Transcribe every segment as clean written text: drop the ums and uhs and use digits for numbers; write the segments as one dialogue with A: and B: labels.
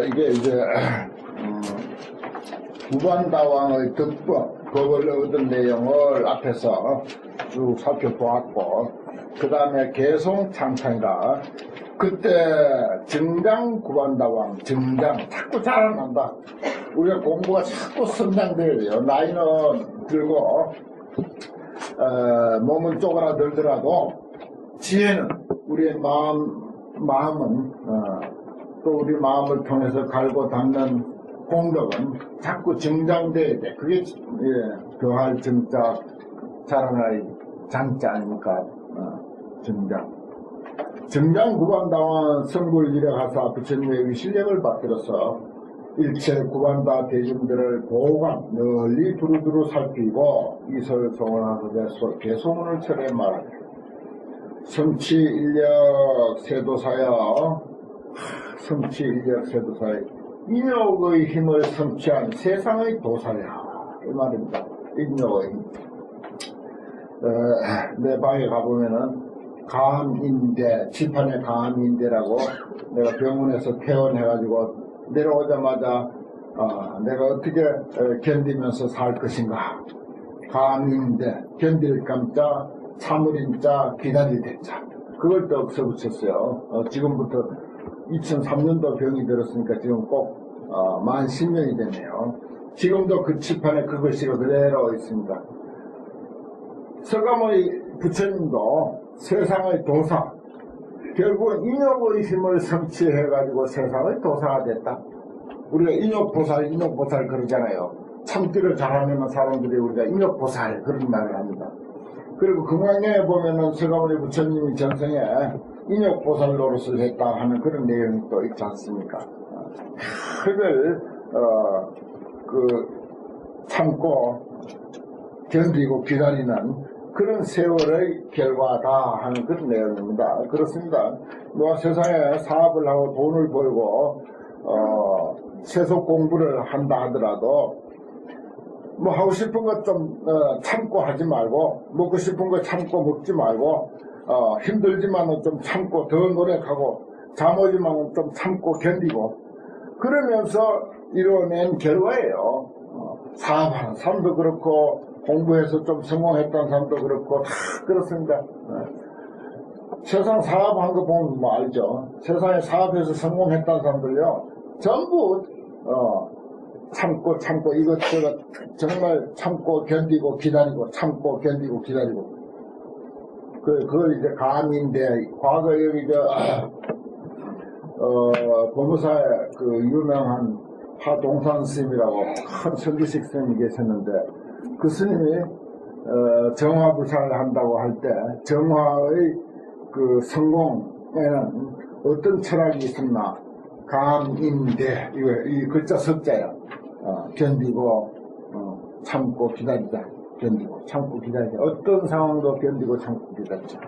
A: 이게 이제 구반다왕의 득법, 법을 얻은 내용을 앞에서 쭉 살펴보았고, 그 다음에 개송창창이라, 그때 정장 구반다왕, 정장, 자꾸 자라난다. 우리가 공부가 자꾸 성장돼야 돼요. 나이는 들고, 몸은 쪼그라들더라도, 지혜는, 우리의 마음은, 또 우리 마음을 통해서 갈고 닦는 공덕은 자꾸 정장돼야 돼. 그게 교할 정자, 자라날 장자 아닙니까? 정장 구반다왕은 성불 일에 가서 부처님의 실력을 받들어서 일체 구반다 대중들을 보호관 널리 두루두루 살피고 이설송원하고 개소문을 철회 말하되 성취인력 세도사여, 성취인력세도사여, 인욕의 힘을 성취한 세상의 도사야, 이 말입니다. 인욕의 힘. 내 방에 가보면은 감인대, 지판에 감인대라고 내가 병원에서 퇴원해가지고 내려오자마자 내가 어떻게 견디면서 살 것인가. 감인대, 견딜 감자, 참을인자, 기다릴 대자. 그걸 또 써붙였어요. 지금부터 2003년도 병이 들었으니까 지금 꼭 만 10년이 됐네요. 지금도 그 칠판에 그 글씨가 그대로 있습니다. 서감의 부처님도 세상의 도사, 결국은 인욕의 힘을 성취해가지고 세상의 도사가 됐다. 우리가 인욕보살 그러잖아요. 참기를 잘하는 사람들이 우리가 인욕보살 그런 말을 합니다. 그리고 금강경에 보면은 서가모니 부처님이 전생에 인욕보살 노릇을 했다 하는 그런 내용이 또 있지 않습니까? 그걸 참고 견디고 기다리는 그런 세월의 결과다 하는 그런 내용입니다. 그렇습니다. 뭐 세상에 사업을 하고 돈을 벌고 세속 공부를 한다 하더라도 뭐 하고 싶은 것 좀 참고 하지 말고, 먹고 싶은 거 참고 먹지 말고, 힘들지만은 좀 참고 더 노력하고, 잠 오지만은 좀 참고 견디고, 그러면서 이뤄낸 결과예요. 사업하는 사람도 그렇고, 공부해서 좀 성공했다는 사람도 그렇고, 다 그렇습니다. 세상 사업한 거 보면 뭐 알죠. 세상에 사업해서 성공했다는 사람들요, 전부 참고 이것저것 정말 참고 견디고 기다리고 참고 견디고 기다리고 그걸 이제 감인데, 과거에 여기 법무사에 그 유명한 하동산 스님이라고 큰 설교식 스님이 계셨는데, 그 스님이 정화불사를 한다고 할 때 정화의 그 성공에는 어떤 철학이 있었나. 감인대, 이 글자 석자야. 견디고 참고 기다리자. 견디고 참고 기다리자. 어떤 상황도 견디고 참고 기다리자.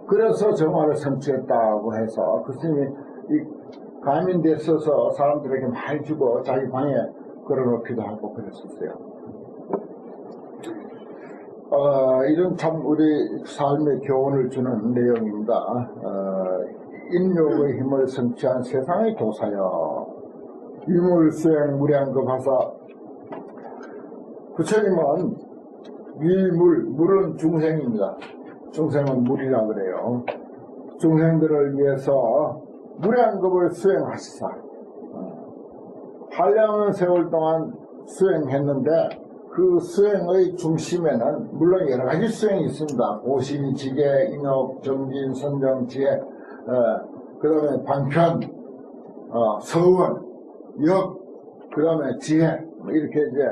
A: 그래서 정화를 성취했다고 해서 그 스님이 이 감인대에 써서 사람들에게 많이 주고 자기 방에 걸어놓기도 하고 그랬었어요. 이런 참 우리 삶의 교훈을 주는 내용입니다. 인욕의 힘을 성취한 세상의 도사여, 유물수행 무량급하사. 부처님은 물은 중생입니다. 중생은 물이라 그래요. 중생들을 위해서 무량급을 수행하시사 8년 세월 동안 수행했는데, 그 수행의 중심에는 물론 여러 가지 수행이 있습니다. 오심, 지계, 인욕, 정진, 선정, 지혜, 그 다음에 방편, 서원, 역, 그 다음에 지혜, 이렇게 이제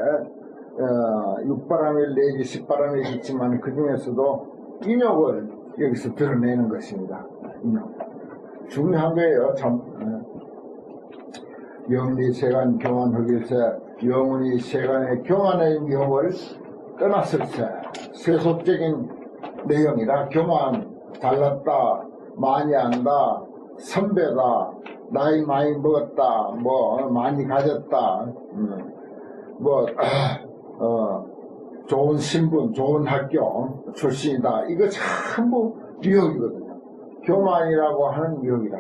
A: 6바람일 내지 10바람일 있지만 그 중에서도 인욕을 여기서 드러내는 것입니다. 인욕. 중요한 거예요, 참. 영리세간 교환흑일세, 영원히 세간의 교만의 명을 떠났을 때 세속적인 내용이라 교만, 잘났다, 많이 안다, 선배다, 나이 많이 먹었다, 뭐 많이 가졌다, 좋은 신분, 좋은 학교 출신이다. 이거 전부 미혹이거든요. 교만이라고 하는 미혹이다.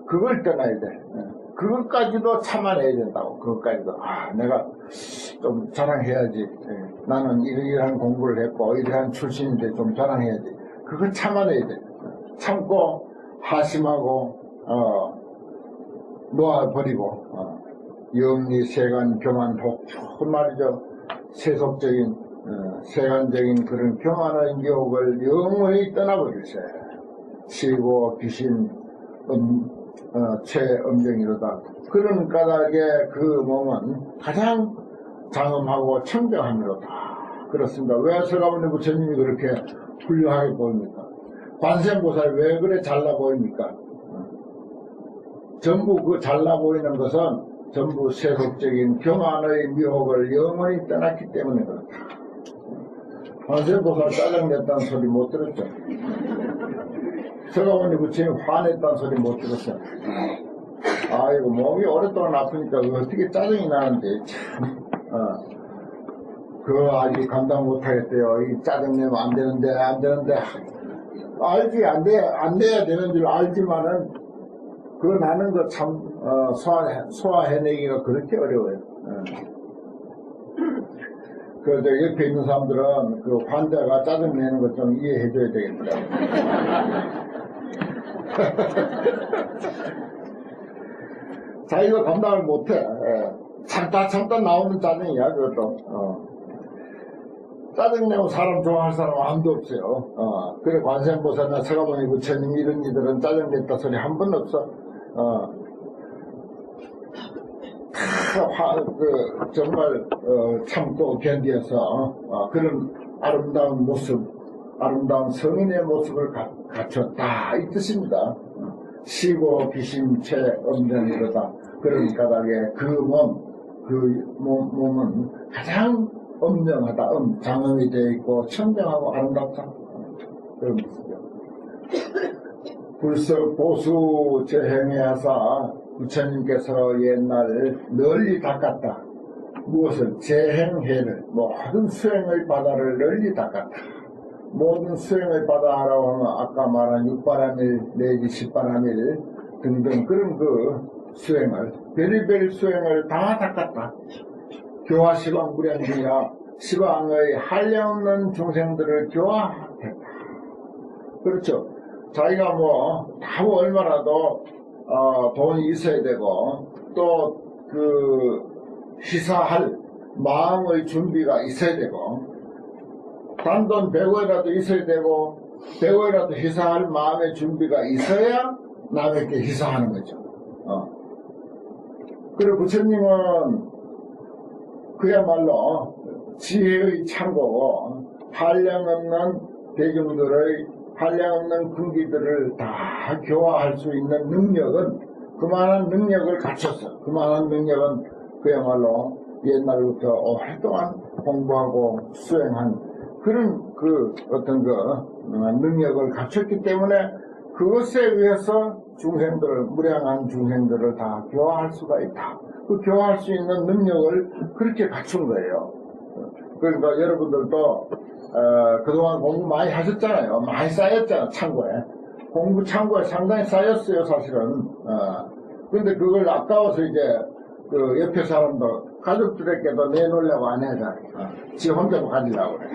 A: 그걸 떠나야 돼. 그것까지도 참아내야 된다고. 그것까지도. 내가 좀 자랑해야지. 나는 이러한 공부를 했고, 이러한 출신인데 좀 자랑해야지. 그걸 참아내야 돼. 참고, 하심하고, 놓아버리고, 영리, 세간, 교만, 혹, 그 말이죠. 세속적인, 세간적인 그런 교만의 유혹을 영원히 떠나버리세요. 치고, 귀신, 최엄정이로다. 그런 까닭에 그 몸은 가장 장엄하고 청정함이로다. 그렇습니다. 왜 서가모니 부처님이 그렇게 훌륭하게 보입니까? 관세음보살이 왜 그래 잘나 보입니까? 전부 그 잘나 보이는 것은 전부 세속적인 교만의 미혹을 영원히 떠났기 때문에 그렇다. 관세음보살 짜증냈다는 소리 못 들었죠? 서가모니 부처님이 화냈다는 소리 못 들었어요. 아이고, 몸이 오랫동안 아프니까 어떻게 짜증이 나는데, 참, 그거 아직 감당 못하겠대요. 이 짜증내면 안 되는데. 알지, 안 돼야 되는 줄 알지만은, 그거 나는 거 참, 소화해내기가 그렇게 어려워요. 그래서 옆에 있는 사람들은 그 환자가 짜증내는 것 좀 이해해줘야 되겠더라고요. 자기가 감당을 못해. 참다 나오는 짜증이야, 그것도. 짜증내고 사람 좋아할 사람은 아무도 없어요. 그래, 관세음보살이나 서가모니 부처님 이런 이들은 짜증냈다 소리 한 번 없어. 정말, 참고 견디어서, 그런 아름다운 모습, 아름다운 성인의 모습을 갖췄다. 이 뜻입니다. 시고 비심체 엄정이로다. 그런 까닭에 그 몸은 가장 엄정하다. 장엄이 되어 있고 청정하고 아름답다. 그런 뜻이죠. 불석 보수 재행에 하사 부처님께서 옛날 널리 닦았다. 무엇을? 재행해를, 모든 수행의 바다를 널리 닦았다. 모든 수행의 바다라고 하면 아까 말한 6바람일 내지 10바람일 등등 그런 그 수행을, 별의별 수행을 다 닦았다. 교화 시방 무량중이라 시방의 한량없는 중생들을 교화했다. 그렇죠. 자기가 다 얼마라도 돈이 있어야 되고 또 그 희사할 마음의 준비가 있어야 되고 단돈 100원이라도 있어야 되고 100원이라도 희사할 마음의 준비가 있어야 남에게 희사하는 거죠. 그리고 부처님은 그야말로 지혜의 창고고 한량없는 대중들의 한량없는 근기들을 다 교화할 수 있는 능력은 그만한 능력을 갖췄어. 그만한 능력은 그야말로 옛날부터 오랫동안 공부하고 수행한 그런 그 어떤 그 능력을 갖췄기 때문에 그것에 의해서 중생들을, 무량한 중생들을 다 교화할 수가 있다. 그 교화할 수 있는 능력을 그렇게 갖춘 거예요. 그러니까 여러분들도 그동안 공부 많이 하셨잖아요. 많이 쌓였잖아, 창고에. 공부 창고에 상당히 쌓였어요, 사실은. 근데 그걸 아까워서 이제 그 옆에 사람도 가족들에게도 내놓으려고 안 하잖아. 지 혼자도 가지려고 그래.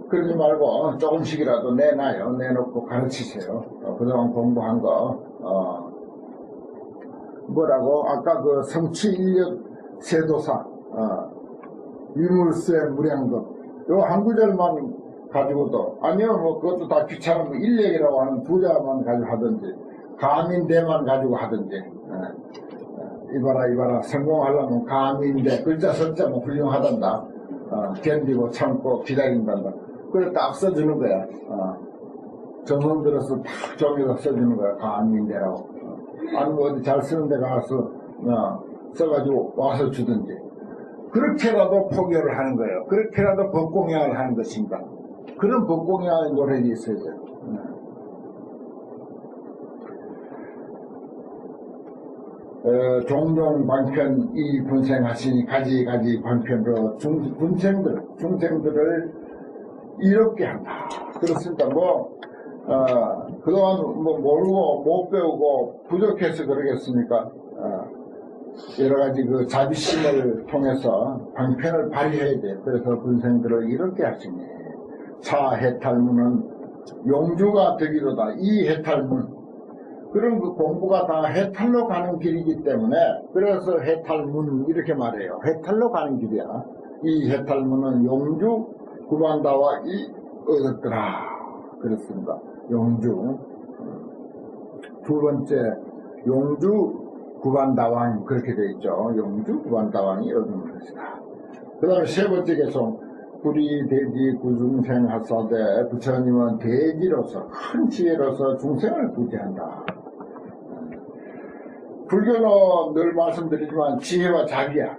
A: 그러지 말고 조금씩이라도 내놔요. 내놓고 가르치세요. 그동안 공부한 거. 뭐라고? 아까 그 성취인력 세도사, 유물세 무량급. 요 한 구절만 가지고도, 아니요, 그것도 다 귀찮으면 인력이라고 하는 두 자만 가지고 하든지, 가민대만 가지고 하든지, 이봐라, 성공하려면 가민대, 글자 숫자 훌륭하단다. 견디고 참고 기다린단다. 그래 딱 써주는 거야. 정성 들어서 탁 종이가 써주는 거야. 가민대라고. 아니면 어디 잘 쓰는 데 가서, 써가지고 와서 주든지. 그렇게라도 포교를 하는 거예요. 그렇게라도 법공양을 하는 것입니다. 그런 법공양의 노력이 있어야 돼요. 종종 방편 이 군생하시니 가지가지 방편으로 중생들을 이롭게 한다. 그렇습니다. 그동안 모르고 못 배우고 부족해서 그러겠습니까? 여러 가지 그 자비심을 통해서 방편을 발휘해야 돼. 그래서 군생들을 이렇게 하시니 차 해탈문은 용주가 되기로다. 이 해탈문, 그런 그 공부가 다 해탈로 가는 길이기 때문에 그래서 해탈문 이렇게 말해요. 해탈로 가는 길이야. 이 해탈문은 용주 구반다와 이 얻었더라. 그렇습니다. 용주. 두 번째 용주 구반다왕, 그렇게 되어 있죠. 용주 구반다왕이 얻은 것이다. 그 다음에 세 번째 개송, 불이 대지 구중생 하사대, 부처님은 대지로서 큰 지혜로서 중생을 구제한다. 불교는 늘 말씀드리지만 지혜와 자비야.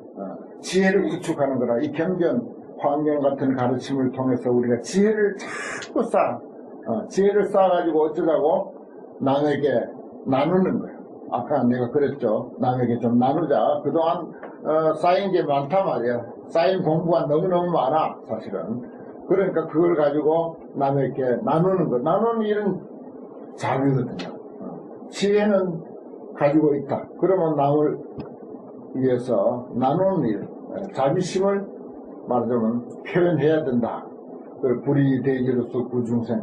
A: 지혜를 구축하는 거라. 이 경전, 환경 같은 가르침을 통해서 우리가 지혜를 자꾸 지혜를 쌓아가지고 어쩌자고 남에게 나누는 거예요. 아까 내가 그랬죠. 남에게 좀 나누자. 그동안 쌓인 게 많단 말이야. 쌓인 공부가 너무너무 많아, 사실은. 그러니까 그걸 가지고 남에게 나누는 거. 나누는 일은 자비거든요. 지혜는 가지고 있다. 그러면 남을 위해서 나누는 일, 자비심을 말하자면 표현해야 된다. 불이 대지로서 구중생,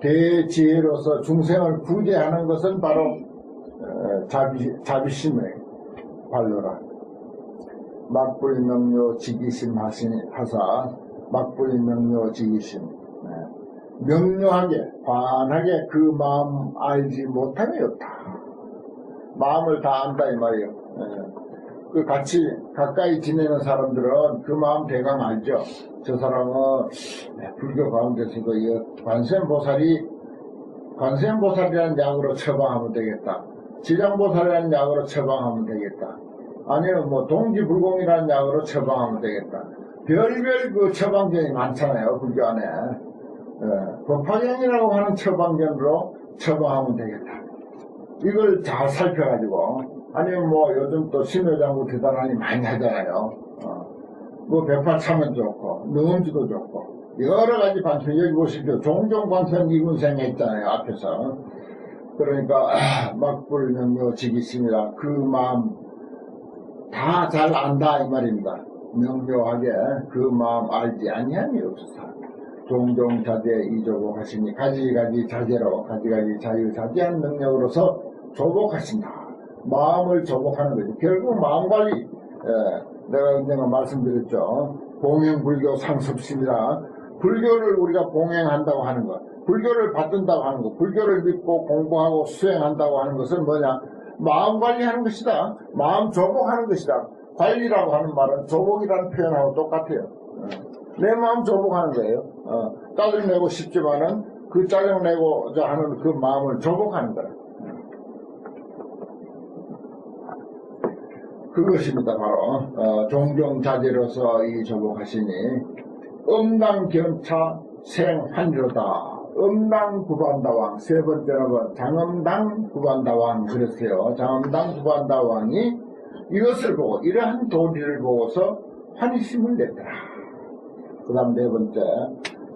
A: 대지혜로서 중생을 구제하는 것은 바로 자비심의 발로라. 막불명료 지기심 하사, 막불명료 지기심. 명료하게, 환하게 그 마음 알지 못함이 없다. 마음을 다 안다 이 말이에요. 그 같이 가까이 지내는 사람들은 그 마음 대강 알죠. 저 사람은 불교 가운데서도 관세음보살이라는 약으로 처방하면 되겠다. 지장보살이라는 약으로 처방하면 되겠다. 아니면 뭐 동지불공이라는 약으로 처방하면 되겠다. 별별 그 처방전이 많잖아요, 불교 안에. 법화경이라고 하는 처방전으로 처방하면 되겠다. 이걸 잘 살펴가지고, 아니면 뭐 요즘 또 심요장구 대단하니 많이 하잖아요. 뭐 백파참은 좋고, 능엄주도 좋고, 여러 가지 반편, 여기 보십시오. 종종 반편 이군생 했잖아요, 앞에서. 그러니까, 막불명료 지기심이라 그 마음 다 잘 안다, 이 말입니다. 명료하게 그 마음 알지 아니함이 없었다. 종종 자제 이조복 하시니 가지가지 자제로, 가지가지 자유자재한 능력으로서 조복하신다. 마음을 조복하는 거죠. 결국 마음 관리, 내가 언젠가 말씀드렸죠. 봉행불교 상습심이라 불교를 우리가 봉행한다고 하는 것, 불교를 받든다고 하는 것, 불교를 믿고 공부하고 수행한다고 하는 것은 뭐냐? 마음 관리하는 것이다. 마음 조복하는 것이다. 관리라고 하는 말은 조복이라는 표현하고 똑같아요. 내 마음 조복하는 거예요. 짜증내고 싶지만은 그 짜증내고자 하는 그 마음을 조복하는 거라. 그것입니다. 바로 종종 자제로서 이 조복하시니 음당 견차 생환이로다. 음당 구반다왕, 세 번째는 장음당 구반다왕 그랬어요. 장음당 구반다왕이 이것을 보고, 이러한 도리를 보고서 환희심을 냈더라. 그 다음 네 번째,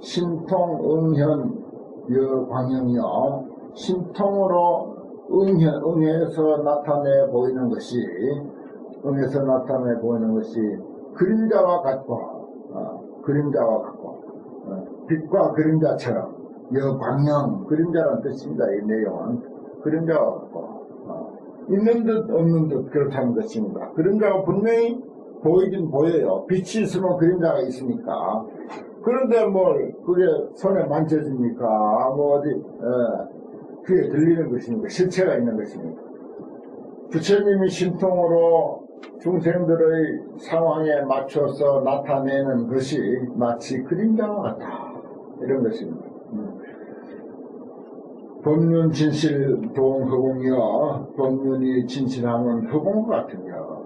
A: 신통응현 여광영이요. 신통으로 응해서 나타내 보이는 것이, 그림자와 같고, 빛과 그림자처럼, 여광영, 그림자라는 뜻입니다. 이 내용은. 그림자와 같고, 있는 듯 없는 듯 그렇다는 것입니다. 그림자가 분명히 보이긴 보여요. 빛이 있으면 그림자가 있으니까. 그런데 뭘 그게 손에 만져집니까? 뭐 어디 귀에 들리는 것입니까? 실체가 있는 것입니까? 부처님이 신통으로 중생들의 상황에 맞춰서 나타내는 것이 마치 그림자와 같다. 이런 것입니다. 법륜 진실 동허공이여. 법륜이 진실하면 허공과 같으며.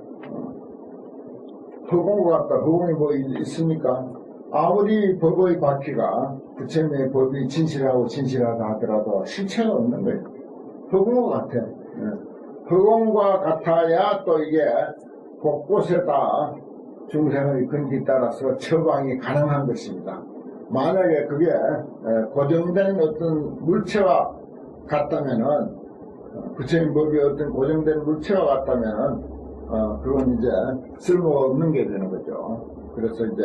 A: 허공과 같다. 허공이 뭐 있습니까? 아무리 법의 바퀴가 부처님의 법이 진실하다 하더라도 실체가 없는 거예요. 허공과 같아. 허공과 같아야 또 이게 곳곳에다 중생의 근기에 따라서 처방이 가능한 것입니다. 만약에 그게 고정된 어떤 물체와 같다면은, 부처님 법이 어떤 고정된 물체와 같다면은, 그건 이제 쓸모없는 게 되는 거죠. 그래서 이제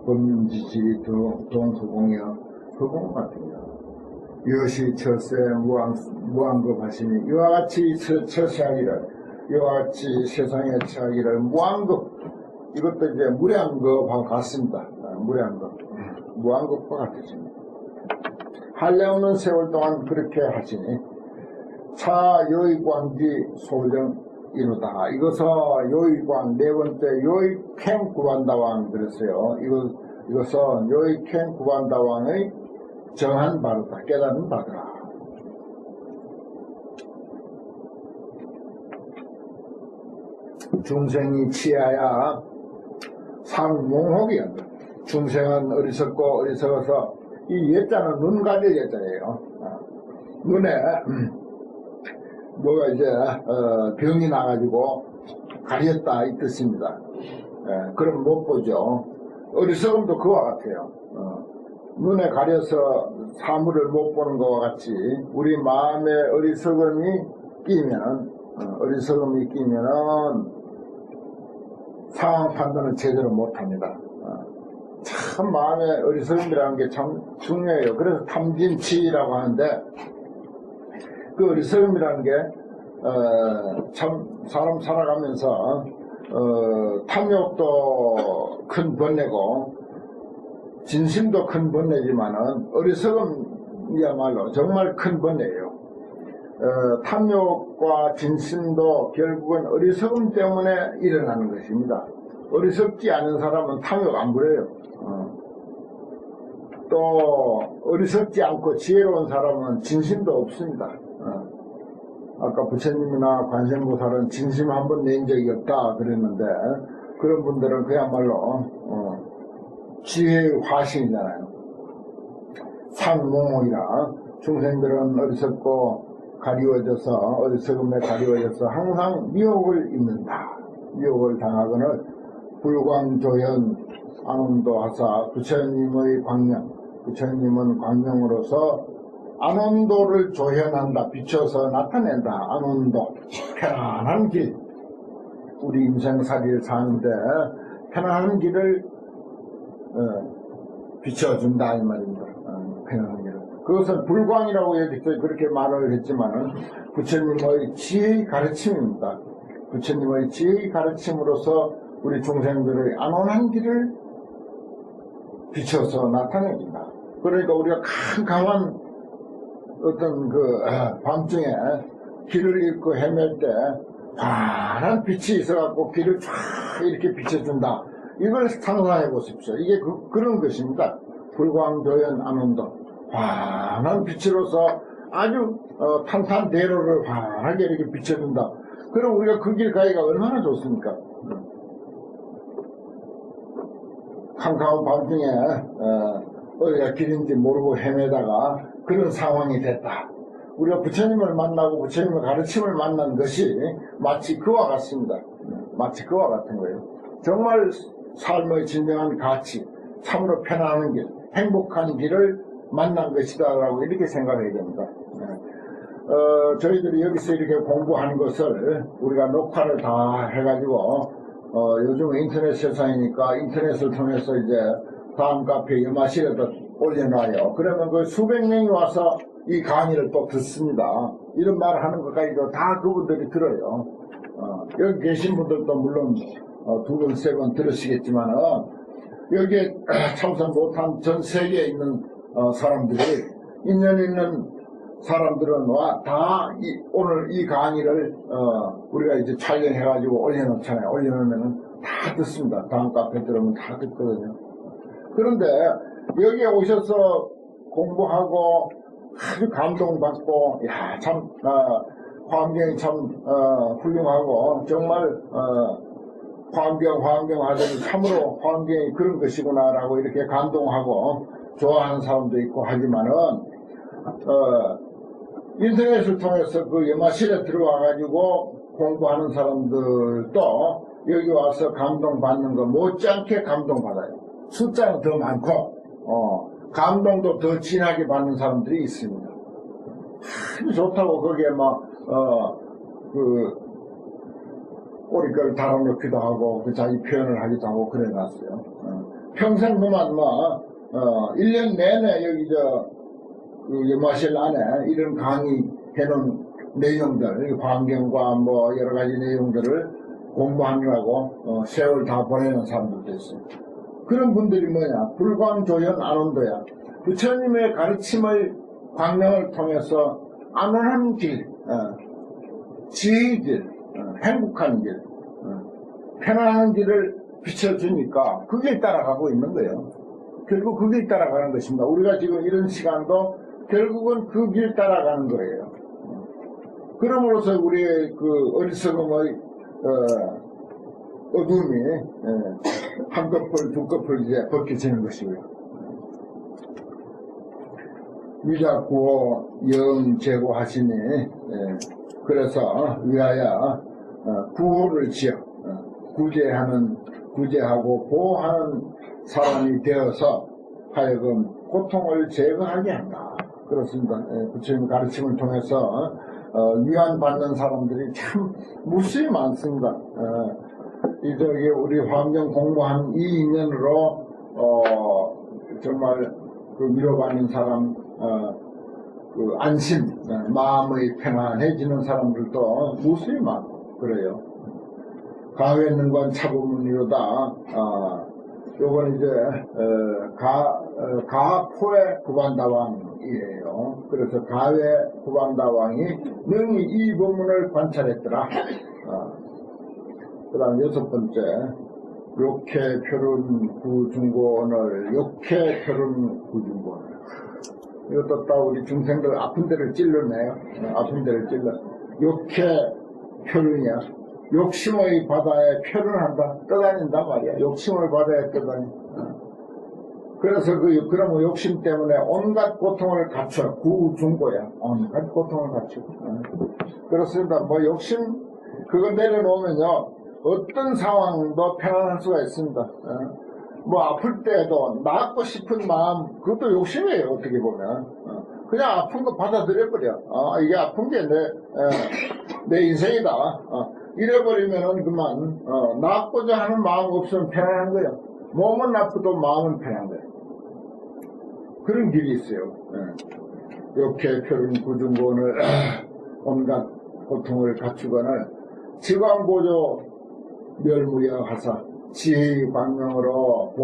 A: 법륜지지, 동서공여, 그공 같은 거. 여시 철새 무한급 하시니 이와 같이 처세하기를, 이와 같이 세상에 처하기를 무한급, 이것도 이제 무량급하고 같습니다. 무한급과 같으십니다. 한량 없는 세월 동안 그렇게 하시니 차 요의광지 소정 이루다. 이것은 요의광, 네 번째 요의캥 구반다왕 그랬어요. 이것은 요의캥 구반다왕의 정한 바로다. 깨달은 바더라. 중생이 치하야 상몽혹이야. 중생은 어리석고 어리석어서, 이 예자는 눈 가릴 예자예요. 눈에 뭐가 이제 병이 나가지고 가렸다 이 뜻입니다. 그럼 못 보죠. 어리석음도 그와 같아요. 눈에 가려서 사물을 못 보는 것과 같이 우리 마음에 어리석음이 끼면은 상황 판단을 제대로 못합니다. 참 마음의 어리석음이라는 게 참 중요해요. 그래서 탐진치라고 하는데, 그 어리석음이라는 게 참 사람 살아가면서 탐욕도 큰 번뇌고 진심도 큰 번뇌지만은 어리석음이야말로 정말 큰 번뇌예요. 탐욕과 진심도 결국은 어리석음 때문에 일어나는 것입니다. 어리석지 않은 사람은 탐욕 안 부려요. 또 어리석지 않고 지혜로운 사람은 진심도 없습니다. 아까 부처님이나 관세음보살은 진심 한 번 낸 적이 없다 그랬는데, 그런 분들은 그야말로 지혜의 화신이잖아요. 상몽이라 중생들은 어리석고 가리워져서, 어리석음에 가리워져서 항상 미혹을 입는다. 미혹을 당하거늘 불광조연 안온도하사 부처님의 광명, 부처님은 광명으로서 안온도를 조현한다. 비춰서 나타낸다. 안온도, 편안한 길. 우리 인생살이를 사는데 편안한 길을 비춰준다 이 말입니다. 편안한 길을. 그것은 불광이라고 여기서 그렇게 말을 했지만은 부처님의 지혜의 가르침입니다. 부처님의 지혜의 가르침으로서 우리 중생들의 안온한 길을 비춰서 나타냅니다. 그러니까 우리가 캄캄한 어떤 밤중에 길을 잃고 헤맬 때 환한 빛이 있어갖고 길을 쫙 이렇게 비춰준다. 이걸 상상해 보십시오. 이게 그런 것입니다. 불광조연 안온도. 환한 빛으로서 아주 탄탄대로를 환하게 이렇게 비춰준다. 그럼 우리가 그 길 가기가 얼마나 좋습니까? 캄캄한 밤중에 어디가 길인지 모르고 헤매다가 그런 상황이 됐다. 우리가 부처님을 만나고 부처님의 가르침을 만난 것이 마치 그와 같습니다. 마치 그와 같은 거예요. 정말 삶의 진정한 가치, 참으로 편안한 길, 행복한 길을 만난 것이다라고 이렇게 생각해야 됩니다. 저희들이 여기서 이렇게 공부하는 것을 우리가 녹화를 다 해가지고 요즘 인터넷 세상이니까 인터넷을 통해서 이제 다음 카페 여마실에다 올려놔요. 그러면 그 수백 명이 와서 이 강의를 또 듣습니다. 이런 말을 하는 것까지도 다 그분들이 들어요. 여기 계신 분들도 물론 두 번, 세 번 들으시겠지만 여기에 참석 못한 전 세계에 있는 사람들이, 인연 있는 사람들은 다 오늘 이 강의를 우리가 이제 촬영해가지고 올려놓잖아요. 올려놓으면 다 듣습니다. 다음 카페 들으면 다 듣거든요. 그런데 여기에 오셔서 공부하고 아주 감동받고, 야, 참, 환경이 참, 훌륭하고, 정말, 환경 하더니 참으로 환경이 그런 것이구나라고 이렇게 감동하고 좋아하는 사람도 있고 하지만은, 인터넷을 통해서 그 여마실에 들어와가지고 공부하는 사람들도 여기 와서 감동받는 거 못지않게 감동받아요. 숫자는 더 많고, 감동도 더 진하게 받는 사람들이 있습니다. 아주 좋다고 거기에 꼬리뼈를 달아놓기도 하고, 그 자기 표현을 하기도 하고, 그래 놨어요. 평생 그만, 1년 내내 여기 그 연마실 안에 이런 강의 해놓은 내용들, 환경과 뭐 여러 가지 내용들을 공부하느라고, 세월 다 보내는 사람들도 있어요. 그런 분들이 뭐냐? 불광조연 안온도야. 부처님의 가르침을, 광명을 통해서 안온한 길, 지혜의 길, 행복한 길, 편안한 길을 비춰주니까 그 길 따라가고 있는 거예요. 결국 그 길 따라가는 것입니다. 우리가 지금 이런 시간도 결국은 그 길 따라가는 거예요. 그럼으로써 우리의 그 어리석음의 어둠이 한 커플, 두 커플 이제 벗겨지는 것이고요. 위자구호 영제고하시니 그래서 위하여 구호를 지어 구제하고 보호하는 사람이 되어서 하여금 고통을 제거하게 한다. 그렇습니다. 부처님 가르침을 통해서 위안받는 사람들이 참 무수히 많습니다. 저기 우리 환경 공부한 이 인연으로 정말 그 위로받는 사람, 그 안심, 마음의 평안해지는 사람들도 무수히 많고 그래요. 가외는 건 차부문이로다. 요건 이제 가포의 구반다왕이에요. 그래서 가외 구반다왕이 능히 이 법문을 관찰했더라. 그 다음 6번째 욕해 표른 구중고언을 욕해 표른 구중고언을 이것도 또 우리 중생들 아픈 데를 찔러내요. 아픈 데를 찔러. 욕해 표른이야. 욕심의 바다에 표현한다. 떠다닌다 말이야. 욕심의 바다에 떠다니. 그래서 그러면 욕심 때문에 온갖 고통을 갖춰. 구중고야. 온갖 고통을 갖춰. 그렇습니다. 뭐 욕심, 그거 내려놓으면요. 어떤 상황도 편안할 수가 있습니다. 뭐 아플 때도 낫고 싶은 마음, 그것도 욕심이에요. 어떻게 보면. 그냥 아픈 거 받아들여버려. 이게 아픈 게 내 인생이다. 이래버리면은 그만 낫고자 하는 마음 없으면 편안한 거예요. 몸은 나쁘도 마음은 편한 거예요. 그런 길이 있어요. 욕해 표른 구중고언을 온갖 고통을 갖추거늘 지광보조 멸무여하사 지혜의 광명으로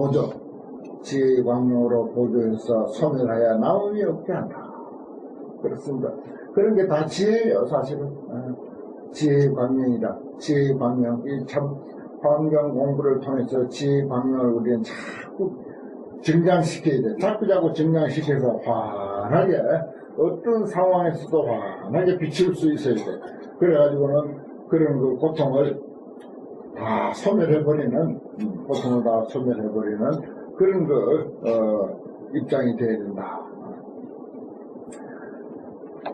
A: 보조해서 소멸하여 나음이 없게 한다. 그렇습니다. 그런 게 다 지혜예요. 사실은. 지혜의 광명이다. 지혜의 광명. 이 참 환경 공부를 통해서 지혜의 광명을 우리는 자꾸 증장시켜야 돼. 자꾸 증장시켜서 환하게 어떤 상황에서도 환하게 비칠 수 있어야 돼. 그래가지고는 그런 그 고통을 다 소멸해버리는, 고통을 다 소멸해버리는 그런 입장이 돼야 된다.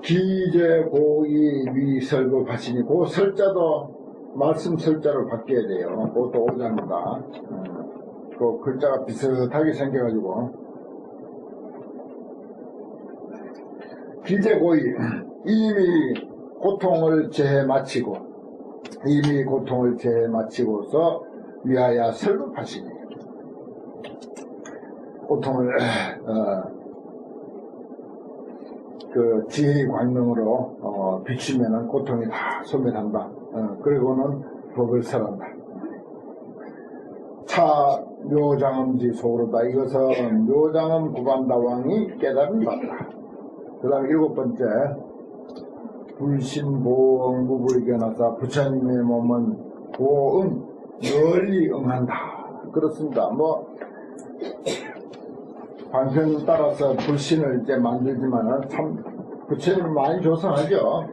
A: 기재고의 위설법하시니 그 설자도 말씀 설자로 바뀌어야 돼요. 그것도 오자입니다. 그 글자가 비슷하게 생겨가지고 기재고의 이미 고통을 제해 마치고서 위하여 설법하시니 고통을 그 지혜의 광명으로 비추면은 고통이 다 소멸한다. 그리고는 법을 설한다. 차 묘장엄지 소로다. 이것은 묘장엄 구반다왕이 깨달은 바다. 그 다음 7번째 불신보응 무불견하사 부처님의 몸은 보응 널리 응한다. 그렇습니다. 뭐 방편 따라서 불신을 이제 만들지만은 참 부처님은 많이 조성하죠.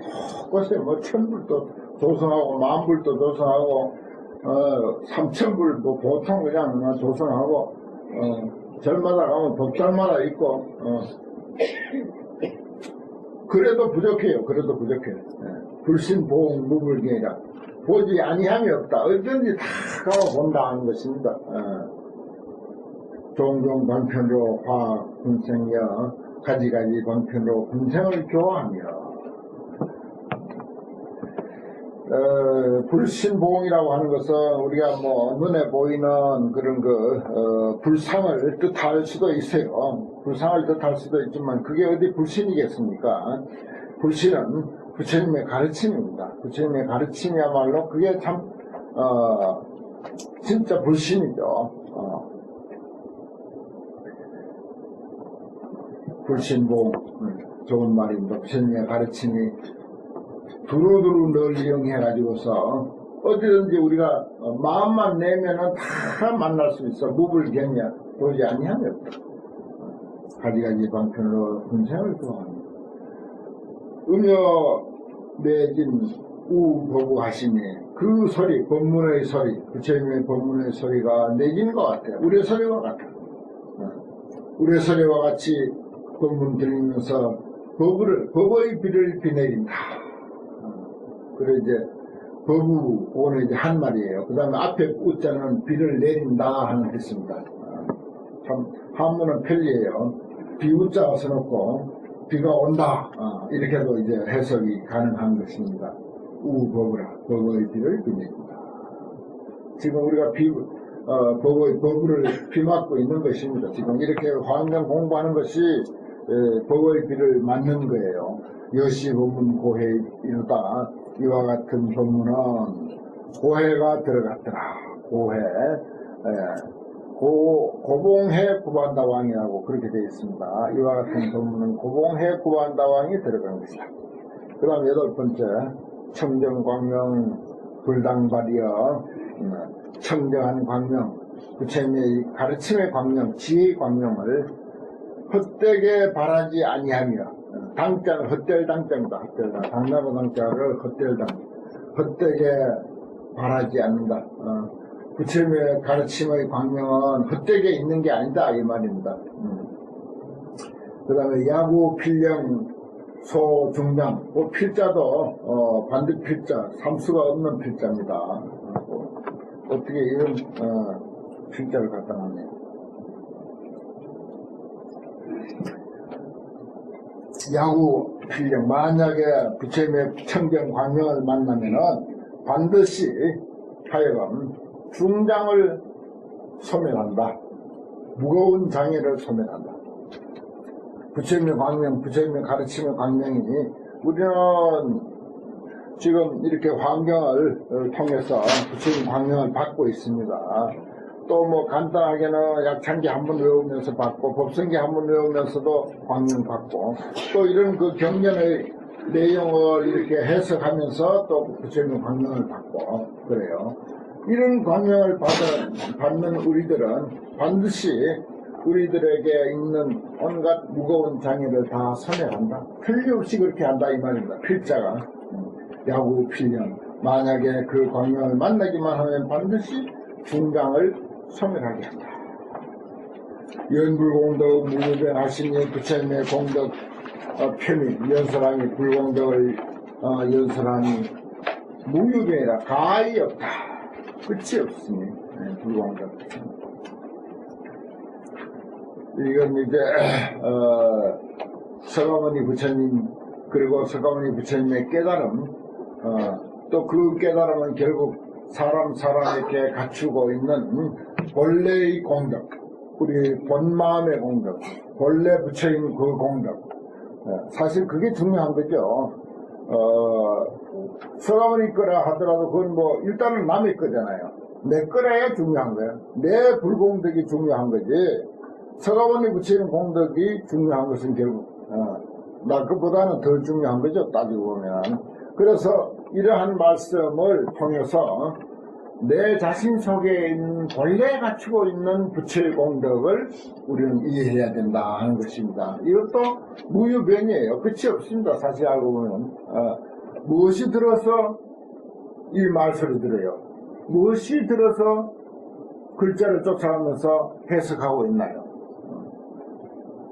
A: 곳에 뭐 1000불도 조성하고 10,000불도 조성하고 3,000불 뭐 보통 그냥 조성하고 절마다 가면 법절마다 있고 그래도 부족해요. 불신 보응 무불견이라 보지 아니함이 없다. 어쩐지 다 가고 본다 하는 것입니다. 종종 방편으로 화 군생여 가지가지 방편으로 군생을 교화하며 불신봉이라고 하는 것은 우리가 뭐 눈에 보이는 그런 불상을 뜻할 수도 있어요. 불상을 뜻할 수도 있지만 그게 어디 불신이겠습니까? 불신은 부처님의 가르침입니다. 부처님의 가르침이야말로 그게 참 진짜 불신이죠. 불신봉, 좋은 말입니다. 부처님의 가르침이 두루두루 널리 영해가지고서 어디든지 우리가 마음만 내면은 다 만날 수 있어. 무불경이야. 도저히 아니하면 가지가지 방편으로 군생을 구합니다. 음여 내진 우보부하시니 그 소리, 법문의 소리, 부처님의 법문의 소리가 내진 것 같아요. 우리의 소리와 같아요. 우리의 소리와 같이 법문 들리면서 법의 비를 비내린다. 그래 이제 법우 오늘 이제 한 말이에요. 그 다음에 앞에 우자는 비를 내린다 하는 뜻입니다. 참 한문은 편리해요. 비우자가 써놓고 비가 온다 이렇게도 이제 해석이 가능한 것입니다. 우법으라 법의 비를 비내린다. 지금 우리가 법을 비맞고 있는 것입니다. 지금 이렇게 환경 공부하는 것이 법의 비를 맞는 거예요. 여시 법문 고해 이루다. 이와 같은 법문은 고해가 들어갔더라. 고해, 고봉해 구반다왕이라고 그렇게 되어 있습니다. 이와 같은 법문은 고봉해 구반다왕이 들어간 것이다. 그 다음 8번째, 청정광명 불당발이여. 청정한 광명, 부처님의 가르침의 광명, 지혜의 광명을 헛되게 바라지 아니하며, 당자는 헛될 당자입니다. 헛될 당나무 당자를 헛될 당, 헛되게 바라지 않는다. 부처님의 가르침의 광명은 헛되게 있는 게 아니다 이 말입니다. 그 다음에 야구 필령 소중장, 필자도 반듯 필자, 삼수가 없는 필자입니다. 어떻게 이런 필자를 갖다 놨네요. 야구 필령, 만약에 부처님의 청정 광명을 만나면은 반드시 하여금 중장을 소멸한다. 무거운 장애를 소멸한다. 부처님의 광명, 부처님의 가르침의 광명이 우리는 지금 이렇게 환경을 통해서 부처님 광명을 받고 있습니다. 또 뭐 간단하게는 약창기 한번 외우면서 받고 법성기 한번 외우면서도 광명 받고 또 이런 그 경전의 내용을 이렇게 해석하면서 또 부처님의 광명을 받고 그래요. 이런 광명을 받는 우리들은 반드시 우리들에게 있는 온갖 무거운 장애를 다 소멸한다. 틀림없이 그렇게 한다 이 말입니다. 필자가 야구 필령 만약에 그 광명을 만나기만 하면 반드시 중장을 소멸하게 한다. 연불공덕 무유변하시니 부처님의 공덕 편이 연설하니 불공덕을 연설하니 무유변이라 가히 없다. 끝이 없으니 불공덕. 이건 이제 서가모니 부처님 그리고 서가모니 부처님의 깨달음 또 그 깨달음은 결국 사람 이렇게 갖추고 있는 본래의 공덕 우리 본마음의 공덕 본래 부처인 그 공덕 사실 그게 중요한 거죠. 서가모니 거라 하더라도 그건 뭐 일단은 남의 거잖아요. 내 거라야 중요한 거예요. 내 불공덕이 중요한 거지 서가모니 부처님 공덕이 중요한 것은 결국 나 그보다는 덜 중요한 거죠. 따지고 보면. 그래서 이러한 말씀을 통해서 내 자신 속에 있는 본래 갖추고 있는 부처의 공덕을 우리는 이해해야 된다 하는 것입니다. 이것도 무유변이에요. 끝이 없습니다. 사실 알고 보면 무엇이 들어서 이 말소리 들어요. 무엇이 들어서 글자를 쫓아가면서 해석하고 있나요?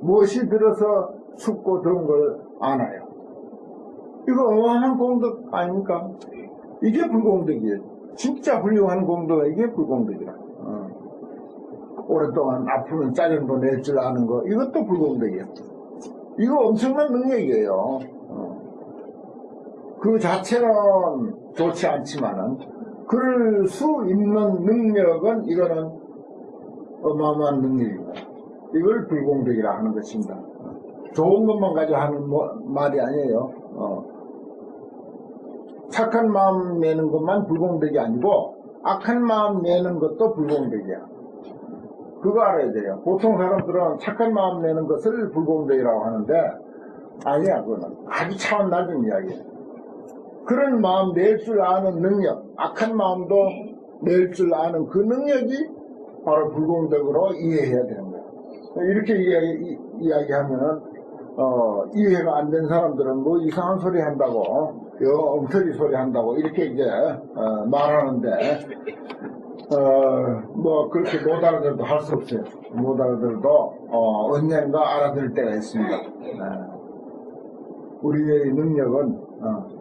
A: 무엇이 들어서 춥고 더운 걸 아나요? 이거 어마어마한 공덕 아닙니까? 이게 불공덕이에요. 진짜 훌륭한 공덕은 이게 불공덕이라. 오랫동안 아프면 짜증도 낼 줄 아는 거 이것도 불공덕이에요. 이거 엄청난 능력이에요. 그 자체는 좋지 않지만은 그럴 수 있는 능력은 이거는 어마어마한 능력입니다. 이걸 불공덕이라 하는 것입니다. 좋은 것만 가지고 하는 말이 아니에요. 착한 마음 내는 것만 불공덕이 아니고 악한 마음 내는 것도 불공덕이야. 그거 알아야 돼요. 보통 사람들은 착한 마음 내는 것을 불공덕이라고 하는데 아니야. 그거는 아주 차원 낮은 이야기예요. 그런 마음 낼 줄 아는 능력, 악한 마음도 낼 줄 아는 그 능력이 바로 불공덕으로 이해해야 되는 거예요. 이렇게 이야기하면은 이해가 안 된 사람들은 뭐 이상한 소리 한다고, 엉터리 소리 한다고 이렇게 이제 말하는데 뭐 그렇게 못 알아들어도 할 수 없어요. 못 알아들어도 언젠가 알아들 때가 있습니다. 우리의 능력은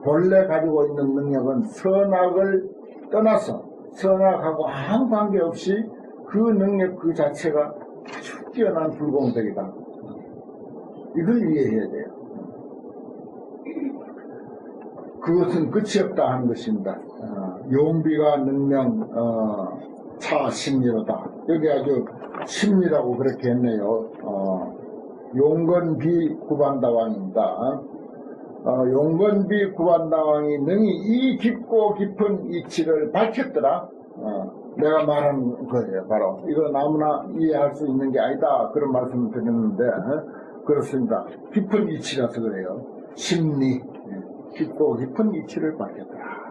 A: 본래 가지고 있는 능력은 선악을 떠나서 선악하고 아무 관계없이 그 능력 그 자체가 아주 뛰어난 불공덕이다. 이걸 이해해야 돼요. 그것은 끝이 없다 하는 것입니다. 용비가 능명 차 심리로다. 여기 아주 심리라고 그렇게 했네요. 용건비 구반다왕입니다. 용건비 구반다왕이 능히 이 깊고 깊은 이치를 밝혔더라. 내가 말한 거예요. 바로 이거 아무나 이해할 수 있는 게 아니다. 그런 말씀을 드렸는데 그렇습니다. 깊은 이치라서 그래요. 심리, 깊고 깊은 이치를 밝혔더라.